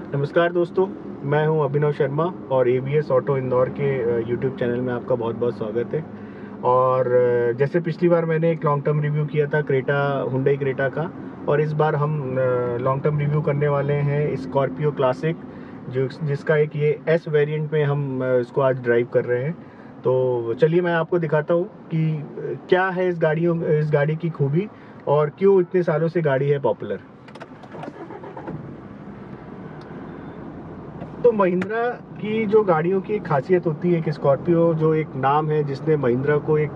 नमस्कार दोस्तों, मैं हूं अभिनव शर्मा और एबीएस ऑटो इंदौर के यूट्यूब चैनल में आपका बहुत बहुत स्वागत है। और जैसे पिछली बार मैंने एक लॉन्ग टर्म रिव्यू किया था हुंडई क्रेटा का, और इस बार हम लॉन्ग टर्म रिव्यू करने वाले हैं स्कॉर्पियो क्लासिक, जिसका एक ये एस वेरिएंट में हम इसको आज ड्राइव कर रहे हैं। तो चलिए मैं आपको दिखाता हूँ कि क्या है इस गाड़ी की खूबी और क्यों इतने सालों से गाड़ी है पॉपुलर। तो महिंद्रा की जो गाड़ियों की एक खासियत होती है कि स्कॉर्पियो जो एक नाम है जिसने महिंद्रा को एक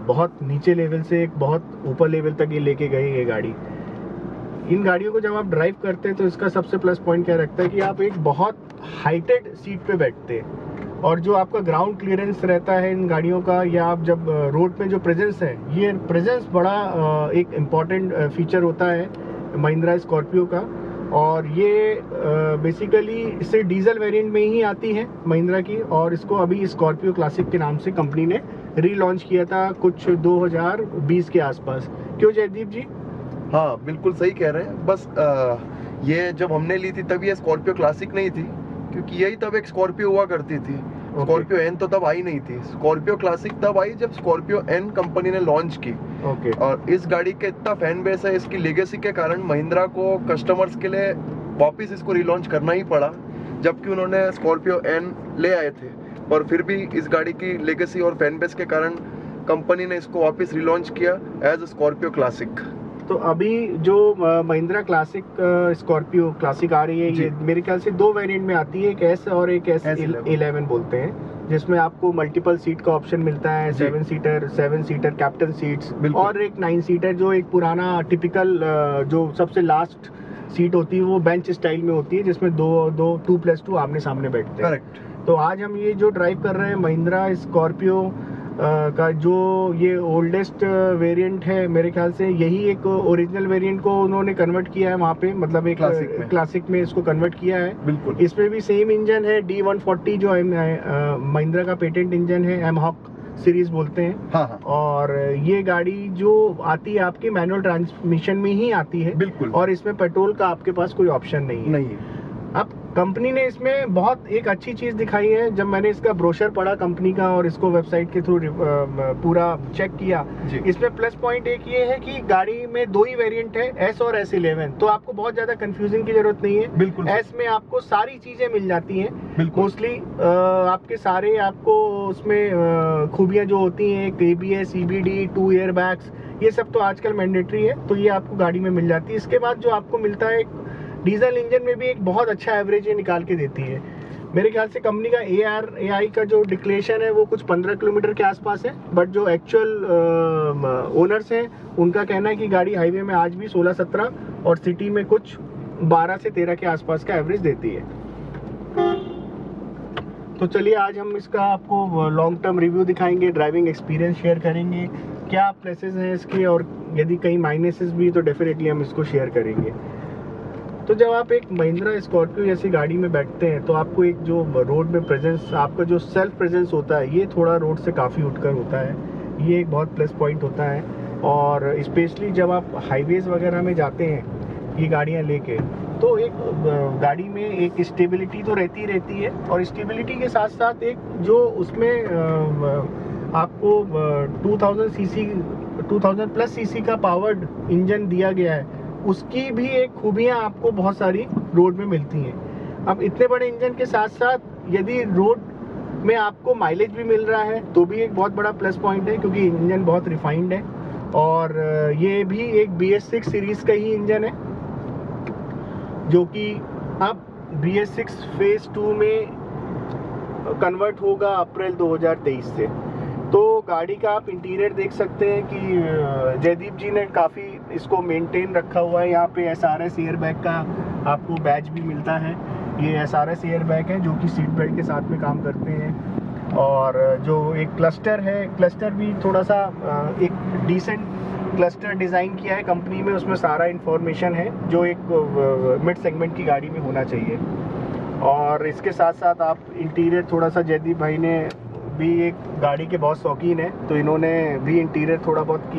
बहुत नीचे लेवल से एक बहुत ऊपर लेवल तक ये लेके गई है गाड़ी। इन गाड़ियों को जब आप ड्राइव करते हैं तो इसका सबसे प्लस पॉइंट क्या रखता है कि आप एक बहुत हाइटेड सीट पे बैठते हैं, और जो आपका ग्राउंड क्लियरेंस रहता है इन गाड़ियों का, या आप जब रोड में जो प्रेजेंस है, ये प्रेजेंस बड़ा एक इम्पॉर्टेंट फीचर होता है महिंद्रा स्कॉर्पियो का। और ये बेसिकली इससे डीजल वेरिएंट में ही आती है महिंद्रा की, और इसको अभी स्कॉर्पियो क्लासिक के नाम से कंपनी ने रीलॉन्च किया था कुछ 2020 के आसपास। क्यों जयदीप जी? हाँ, बिल्कुल सही कह रहे हैं। बस ये जब हमने ली थी तब ये स्कॉर्पियो क्लासिक नहीं थी, क्योंकि यही तब एक स्कॉर्पियो हुआ करती थी। स्कॉर्पियो एन तो तब आई नहीं थी। स्कॉर्पियो क्लासिक तब आई जब स्कॉर्पियो एन कंपनी ने लॉन्च की। और इस गाड़ी के इतना फैन बेस है, इसकी लेगेसी के कारण महिंद्रा को कस्टमर्स के लिए वापस इसको रिलॉन्च करना ही पड़ा, जबकि उन्होंने स्कॉर्पियो एन ले आए थे। और फिर भी इस गाड़ी की लेगेसी और फैन बेस के कारण कंपनी ने इसको वापस रिलॉन्च किया एज स्कॉर्पियो क्लासिक। तो अभी जो महिंद्रा क्लासिक स्कॉर्पियो क्लासिक आ रही है, ये मेरे ख्याल से दो वेरिएंट में आती है, एक एस और एक S11 बोलते हैं, जिसमें आपको मल्टीपल सीट का ऑप्शन मिलता है, 7 सीटर कैप्टन सीट्स, और एक 9 सीटर जो एक पुराना टिपिकल जो सबसे लास्ट सीट होती है वो बेंच स्टाइल में होती है, जिसमें 2+2 आमने सामने बैठते हैं। करेक्ट। तो आज हम ये जो ड्राइव कर रहे हैं महिंद्रा स्कॉर्पियो का जो ये ओल्डेस्ट वेरिएंट है, मेरे ख्याल से यही एक ओरिजिनल वेरिएंट को उन्होंने कन्वर्ट किया है वहाँ पे, मतलब एक क्लासिक में इसको कन्वर्ट किया है। बिल्कुल। इसमें भी सेम इंजन है D140 जो महिंद्रा का पेटेंट इंजन है, एमहॉक सीरीज बोलते हैं। हाँ। और ये गाड़ी जो आती है आपकी मैनुअल ट्रांसमिशन में ही आती है। बिल्कुल। और इसमें पेट्रोल का आपके पास कोई ऑप्शन नहीं है। अब कंपनी ने इसमें बहुत एक अच्छी चीज दिखाई है। जब मैंने इसका ब्रोशर पढ़ा कंपनी का और इसको वेबसाइट के थ्रू पूरा चेक किया, इसमें प्लस पॉइंट एक ये है कि गाड़ी में 2 ही वेरिएंट है, एस और S11। तो आपको बहुत ज्यादा कंफ्यूजिंग की जरूरत नहीं है। बिल्कुल। एस में आपको सारी चीजें मिल जाती हैं मोस्टली, आपके सारे आपको उसमें खूबियां जो होती हैं, ABS, EBD, 2 एयर बैग्स, ये सब तो आजकल मैंडेटरी है, तो ये आपको गाड़ी में मिल जाती है। इसके बाद जो आपको मिलता है, डीजल इंजन में भी एक बहुत अच्छा एवरेज ये निकाल के देती है। मेरे ख्याल से कंपनी का ARAI का जो डिक्लेरेशन है वो कुछ 15 किलोमीटर के आसपास है, बट जो एक्चुअल ओनर्स हैं उनका कहना है कि गाड़ी हाईवे में आज भी 16-17 और सिटी में कुछ 12 से 13 के आसपास का एवरेज देती है। तो चलिए आज हम इसका आपको लॉन्ग टर्म रिव्यू दिखाएंगे, ड्राइविंग एक्सपीरियंस शेयर करेंगे, क्या प्लसेस हैं इसके, और यदि कहीं माइनसेस भी तो डेफिनेटली हम इसको शेयर करेंगे। तो जब आप एक महिंद्रा स्कॉर्पियो जैसी गाड़ी में बैठते हैं तो आपको एक जो रोड में प्रेजेंस, आपका जो सेल्फ प्रेजेंस होता है, ये थोड़ा रोड से काफ़ी उठकर होता है। ये एक बहुत प्लस पॉइंट होता है। और स्पेशली जब आप हाईवेज़ वगैरह में जाते हैं ये गाड़ियाँ लेके, तो एक गाड़ी में एक स्टेबिलिटी तो रहती है, और स्टेबिलिटी के साथ साथ एक जो उसमें आपको 2000 प्लस सीसी का पावर्ड इंजन दिया गया है, उसकी भी एक खूबियाँ आपको बहुत सारी रोड में मिलती हैं। अब इतने बड़े इंजन के साथ साथ यदि रोड में आपको माइलेज भी मिल रहा है तो भी एक बहुत बड़ा प्लस पॉइंट है, क्योंकि इंजन बहुत रिफाइंड है। और ये भी एक BS6 सीरीज का ही इंजन है, जो कि अब BS6 फेज 2 में कन्वर्ट होगा अप्रैल 2023 से। तो गाड़ी का आप इंटीरियर देख सकते हैं कि जयदीप जी ने काफ़ी इसको मेंटेन रखा हुआ है। यहाँ पे SRS एयर बैग का आपको बैच भी मिलता है। ये SRS एयर बैग है जो कि सीट बेल्ट के साथ में काम करते हैं। और जो एक क्लस्टर है, क्लस्टर भी थोड़ा सा एक डिसेंट क्लस्टर डिज़ाइन किया है कंपनी में, उसमें सारा इंफॉर्मेशन है जो एक मिड सेगमेंट की गाड़ी में होना चाहिए। और इसके साथ साथ आप इंटीरियर थोड़ा सा, जयदीप भाई ने भी एक गाड़ी के बहुत शौकीन है तो इन्होंने भी इंटीरियर थोड़ा बहुत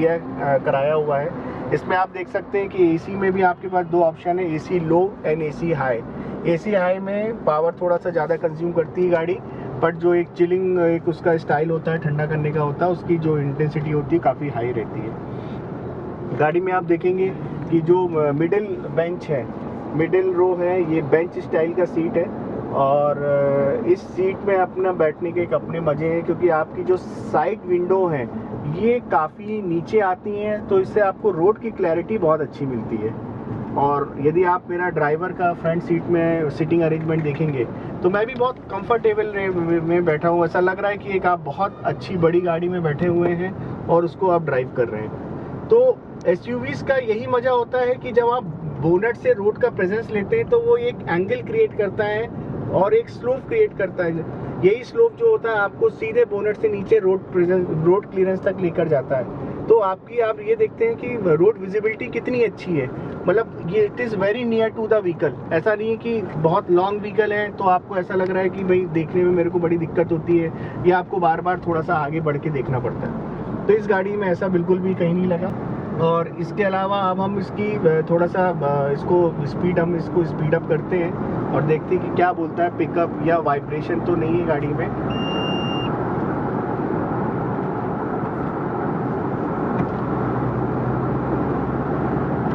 कराया हुआ है। इसमें आप देख सकते हैं कि AC में भी आपके पास 2 ऑप्शन है, AC low and AC high. AC high में पावर थोड़ा सा ज़्यादा कंज्यूम करती है गाड़ी, बट जो एक चिलिंग एक उसका स्टाइल होता है, ठंडा करने का होता है, उसकी जो इंटेंसिटी होती है काफ़ी हाई रहती है। गाड़ी में आप देखेंगे कि जो मिडिल बेंच है, मिडिल रो है, ये बेंच स्टाइल का सीट है और इस सीट में अपना बैठने के एक अपने मज़े हैं, क्योंकि आपकी जो साइड विंडो है ये काफ़ी नीचे आती हैं, तो इससे आपको रोड की क्लैरिटी बहुत अच्छी मिलती है। और यदि आप मेरा ड्राइवर का फ्रंट सीट में सिटिंग अरेंजमेंट देखेंगे तो मैं भी बहुत कंफर्टेबल में बैठा हूँ। ऐसा लग रहा है कि एक आप बहुत अच्छी बड़ी गाड़ी में बैठे हुए हैं और उसको आप ड्राइव कर रहे हैं। तो SUVs का यही मज़ा होता है कि जब आप बोनट से रोड का प्रेजेंस लेते हैं तो वो एक एंगल क्रिएट करता है और एक स्लोप क्रिएट करता है। यही स्लोप जो होता है आपको सीधे बोनट से नीचे रोड क्लियरेंस तक लेकर जाता है। तो आप ये देखते हैं कि रोड विजिबिलिटी कितनी अच्छी है, मतलब ये it is very near to the vehicle. ऐसा नहीं है कि बहुत लॉन्ग व्हीकल है तो आपको ऐसा लग रहा है कि भाई देखने में मेरे को बड़ी दिक्कत होती है या आपको बार बार थोड़ा सा आगे बढ़ के देखना पड़ता है। तो इस गाड़ी में ऐसा बिल्कुल भी कहीं नहीं लगा। और इसके अलावा अब हम इसकी थोड़ा सा इसको स्पीड अप करते हैं और देखते हैं कि क्या बोलता है, पिकअप या वाइब्रेशन तो नहीं है गाड़ी में।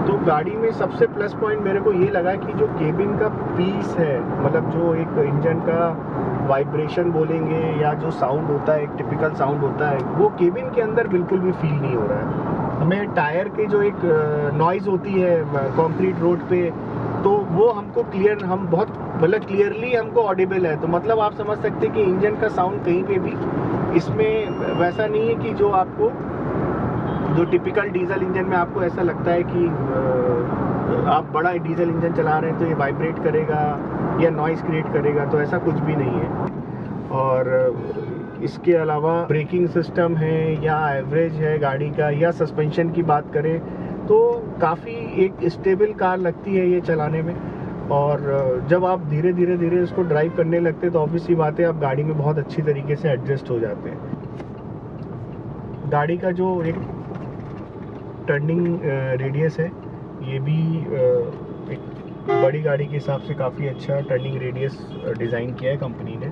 तो गाड़ी में सबसे प्लस पॉइंट मेरे को ये लगा कि जो केबिन का पीस है, मतलब जो एक इंजन का वाइब्रेशन बोलेंगे या जो साउंड होता है, एक टिपिकल साउंड होता है, वो केबिन के अंदर बिल्कुल भी फील नहीं हो रहा है। हमें टायर के जो एक नॉइज़ होती है कंक्रीट रोड पे, तो वो हमको हम बहुत मतलब क्लियरली हमको ऑडिबल है। तो मतलब आप समझ सकते हैं कि इंजन का साउंड कहीं पे भी इसमें वैसा नहीं है कि जो आपको जो टिपिकल डीजल इंजन में आपको ऐसा लगता है कि आप बड़ा डीजल इंजन चला रहे हैं तो ये वाइब्रेट करेगा या नॉइज़ क्रिएट करेगा, तो ऐसा कुछ भी नहीं है। और इसके अलावा ब्रेकिंग सिस्टम है या एवरेज है गाड़ी का या सस्पेंशन की बात करें तो काफ़ी एक स्टेबल कार लगती है ये चलाने में। और जब आप धीरे धीरे इसको ड्राइव करने लगते हैं तो ऑब्वियसली बात है आप गाड़ी में बहुत अच्छी तरीके से एडजस्ट हो जाते हैं। गाड़ी का जो एक टर्निंग रेडियस है ये भी एक बड़ी गाड़ी के हिसाब से काफ़ी अच्छा टर्निंग रेडियस डिज़ाइन किया है कंपनी ने।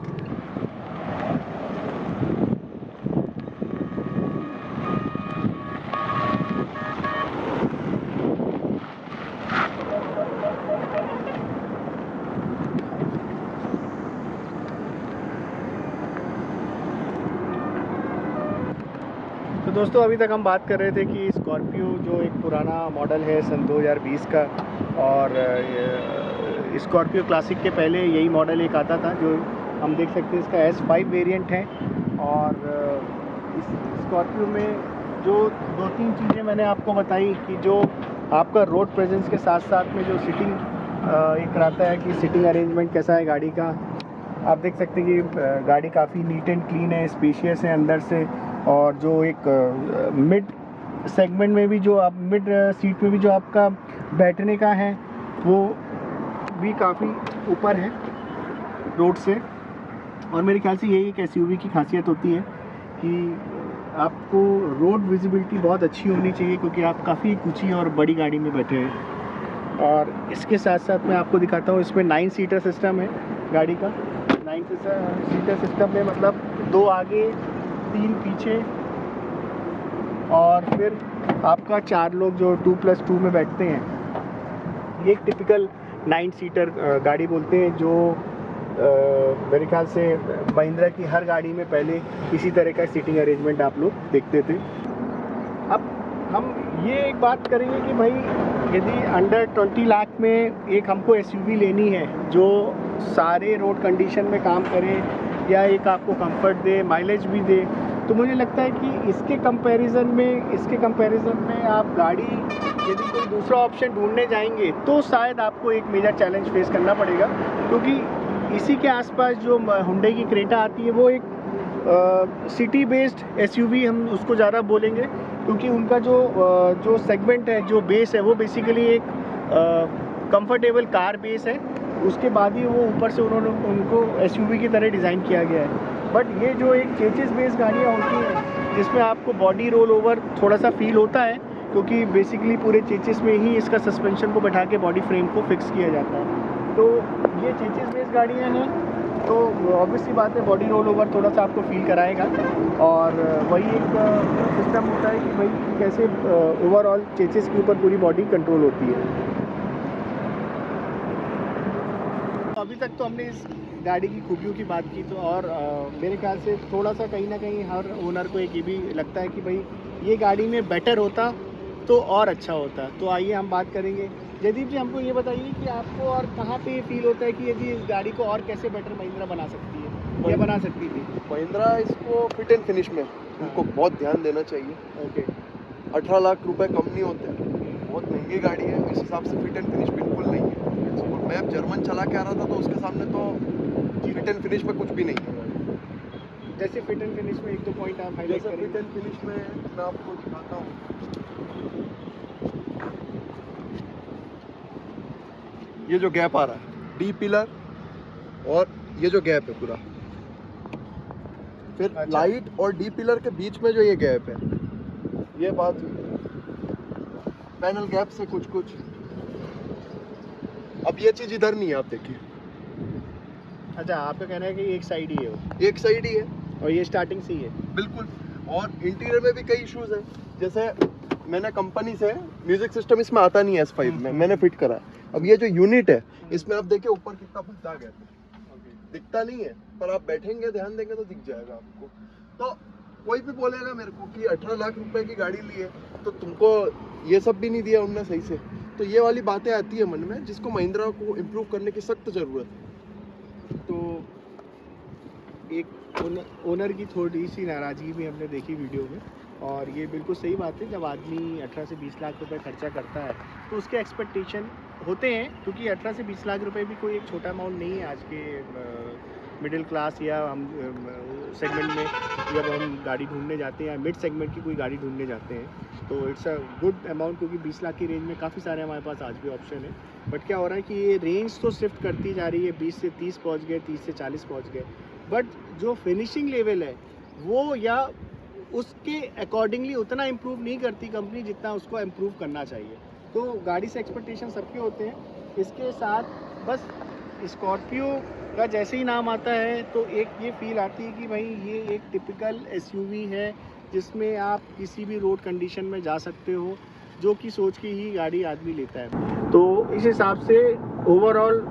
तो दोस्तों अभी तक हम बात कर रहे थे कि स्कॉर्पियो जो एक पुराना मॉडल है सन 2020 का, और स्कॉर्पियो क्लासिक के पहले यही मॉडल एक आता था जो हम देख सकते हैं, इसका S5 वेरिएंट है। और इस स्कॉर्पियो में जो 2-3 चीज़ें मैंने आपको बताई कि जो आपका रोड प्रेजेंस के साथ साथ में जो सिटिंग एक रहता है कि सिटिंग अरेंजमेंट कैसा है गाड़ी का। आप देख सकते हैं कि गाड़ी काफ़ी नीट एंड क्लीन है, स्पेशियस है अंदर से। और जो एक मिड सेगमेंट में भी जो आप मिड सीट में भी जो आपका बैठने का है वो भी काफ़ी ऊपर है रोड से। और मेरे ख्याल से यही एक SUV की खासियत होती है कि आपको रोड विजिबिलिटी बहुत अच्छी होनी चाहिए, क्योंकि आप काफ़ी ऊंची और बड़ी गाड़ी में बैठे हैं। और इसके साथ साथ मैं आपको दिखाता हूँ, इसमें 9 सीटर सिस्टम है गाड़ी का। 9 सीटर सिस्टम में मतलब 2 आगे 3 पीछे और फिर आपका 4 लोग जो 2+2 में बैठते हैं। ये एक टिपिकल 9 सीटर गाड़ी बोलते हैं, जो मेरे ख्याल से महिंद्रा की हर गाड़ी में पहले इसी तरह का सीटिंग अरेंजमेंट आप लोग देखते थे। अब हम ये एक बात करेंगे कि भाई यदि अंडर 20 लाख में एक हमको SUV लेनी है जो सारे रोड कंडीशन में काम करे या एक आपको कंफर्ट दे, माइलेज भी दे, तो मुझे लगता है कि इसके कंपैरिजन में आप गाड़ी यदि कोई दूसरा ऑप्शन ढूंढने जाएंगे तो शायद आपको एक मेजर चैलेंज फेस करना पड़ेगा, क्योंकि इसी के आसपास जो हुंडई की क्रेटा आती है वो एक सिटी बेस्ड SUV हम उसको ज़्यादा बोलेंगे, क्योंकि उनका जो सेगमेंट है, जो बेस है, वो बेसिकली एक कंफर्टेबल कार बेस है। उसके बाद ही वो ऊपर से उन्होंने उनको SUV की तरह डिज़ाइन किया गया है। बट ये जो एक चेचिस बेस्ड गाड़ियाँ होती हैं जिसमें आपको बॉडी रोल ओवर थोड़ा सा फील होता है, क्योंकि बेसिकली पूरे चेचिस में ही इसका सस्पेंशन को बैठा के बॉडी फ्रेम को फिक्स किया जाता है। तो ये चेचिस बेस्ड गाड़ियाँ हैं, तो ऑब्वियसली बात है बॉडी रोल ओवर थोड़ा सा आपको फील कराएगा, और वही एक सिस्टम होता है कि भाई कैसे ओवरऑल चेचिस के ऊपर पूरी बॉडी कंट्रोल होती है। अभी तक तो हमने इस गाड़ी की खूबियों की बात की, तो और मेरे ख्याल से थोड़ा सा कहीं ना कहीं हर ओनर को एक ये भी लगता है कि भाई ये गाड़ी में बेटर होता तो और अच्छा होता। तो आइए हम बात करेंगे। जयदीप जी, हमको ये बताइए कि आपको और कहाँ पे ये फील होता है कि यदि इस गाड़ी को और कैसे बेटर महिंद्रा बना सकती है या बना सकती थी? महिंद्रा इसको फिट एंड फिनिश में उनको बहुत ध्यान देना चाहिए। ओके, 18 लाख रुपए कम नहीं होते, बहुत महंगी गाड़ी है, इस हिसाब से फिट एंड फिनिश बिल्कुल नहीं है। और मैं अब जर्मन चला के आ रहा था तो उसके सामने तो फिट एंड फिनिश में कुछ भी नहीं है। जैसे फिट एंड फिनिश में एक दो पॉइंट आप हाईलाइट जैसे करेंगे। फिट एंड फिनिश में मैं आपको दिखाता हूँ, ये जो गैप आ रहा है डी पिलर, और ये जो गैप है पूरा, फिर अच्छा। लाइट और डी पिलर के बीच में जो ये गैप है, ये बात हुई पैनल गैप से कुछ कुछ। अब ये चीज इधर नहीं है, आप देखिए। अच्छा, आपका कहना है कि एक साइड ही है वो, एक साइड ही है और ये स्टार्टिंग से ही है। बिल्कुल। और इंटीरियर में भी कई इश्यूज हैं, जैसे मैंने कंपनी से म्यूजिक सिस्टम इसमें आता नहीं है S5 में, मैंने फिट करा। अब ये जो यूनिट है इसमें आप देखिए ऊपर कितना भद्दा गया है, दिखता नहीं है पर आप बैठेंगे ध्यान देंगे तो दिख जाएगा आपको। तो कोई भी बोलेगा मेरे को कि 18 लाख रुपए की गाड़ी ली है तो तुमको ये सब भी नहीं दिया उनने सही से, तो ये वाली बातें आती है मन में, जिसको महिंद्रा को इम्प्रूव करने की सख्त जरूरत है। तो एक ओनर की थोड़ी सी नाराज़गी भी हमने देखी वीडियो में, और ये बिल्कुल सही बात है। जब आदमी 18 से 20 लाख रुपए खर्चा करता है तो उसके एक्सपेक्टेशन होते हैं, क्योंकि 18 से 20 लाख रुपए भी कोई एक छोटा अमाउंट नहीं है आज के मिडिल क्लास या हम सेगमेंट में। जब हम गाड़ी ढूंढने जाते हैं या मिड सेगमेंट की कोई गाड़ी ढूंढने जाते हैं तो इट्स अ गुड अमाउंट, क्योंकि 20 लाख की रेंज में काफ़ी सारे हमारे पास आज भी ऑप्शन है। बट क्या हो रहा है कि ये रेंज तो शिफ्ट करती जा रही है, 20 से 30 पहुँच गए, 30 से 40 पहुँच गए, बट जो फिनिशिंग लेवल है वो या उसके अकॉर्डिंगली उतना इम्प्रूव नहीं करती कंपनी जितना उसको इम्प्रूव करना चाहिए। तो गाड़ी से एक्सपेक्टेशन सबके होते हैं। इसके साथ बस स्कॉर्पियो का जैसे ही नाम आता है तो एक ये फील आती है कि भाई ये एक टिपिकल SUV है जिसमें आप किसी भी रोड कंडीशन में जा सकते हो, जो कि सोच के ही गाड़ी आदमी लेता है। तो इस हिसाब से ओवरऑल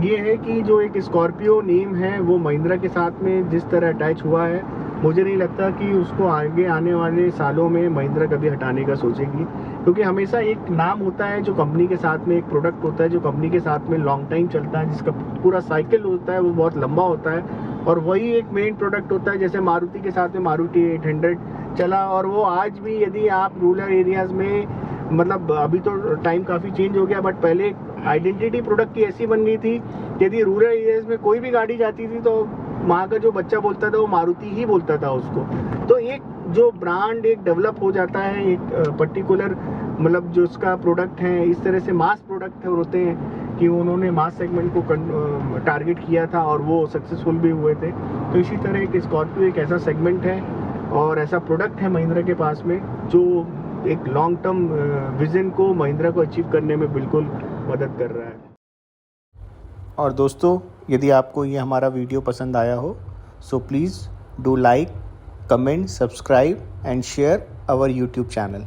ये है कि जो एक स्कॉर्पियो नेम है वो महिंद्रा के साथ में जिस तरह अटैच हुआ है, मुझे नहीं लगता कि उसको आगे आने वाले सालों में महिंद्रा कभी हटाने का सोचेगी, क्योंकि हमेशा एक नाम होता है जो कंपनी के साथ में, एक प्रोडक्ट होता है जो कंपनी के साथ में लॉन्ग टाइम चलता है, जिसका पूरा साइकिल होता है वो बहुत लंबा होता है, और वही एक मेन प्रोडक्ट होता है। जैसे मारुति के साथ में मारुति 800 चला, और वो आज भी यदि आप रूरल एरियाज़ में, मतलब अभी तो टाइम काफ़ी चेंज हो गया, बट पहले आइडेंटिटी प्रोडक्ट की ऐसी बन गई थी, यदि रूरल एरियाज़ में कोई भी गाड़ी जाती थी तो वहाँ का जो बच्चा बोलता था वो मारुति ही बोलता था उसको। तो एक जो ब्रांड एक डेवलप हो जाता है, एक पर्टिकुलर मतलब जो उसका प्रोडक्ट है, इस तरह से मास प्रोडक्ट होते हैं कि उन्होंने मास सेगमेंट को टारगेट किया था और वो सक्सेसफुल भी हुए थे। तो इसी तरह एक स्कॉर्पियो एक ऐसा सेगमेंट है और ऐसा प्रोडक्ट है महिंद्रा के पास में जो एक लॉन्ग टर्म विजन को महिंद्रा को अचीव करने में बिल्कुल मदद कर रहा है। और दोस्तों, यदि आपको ये हमारा वीडियो पसंद आया हो so please do like, comment, subscribe and share our YouTube channel.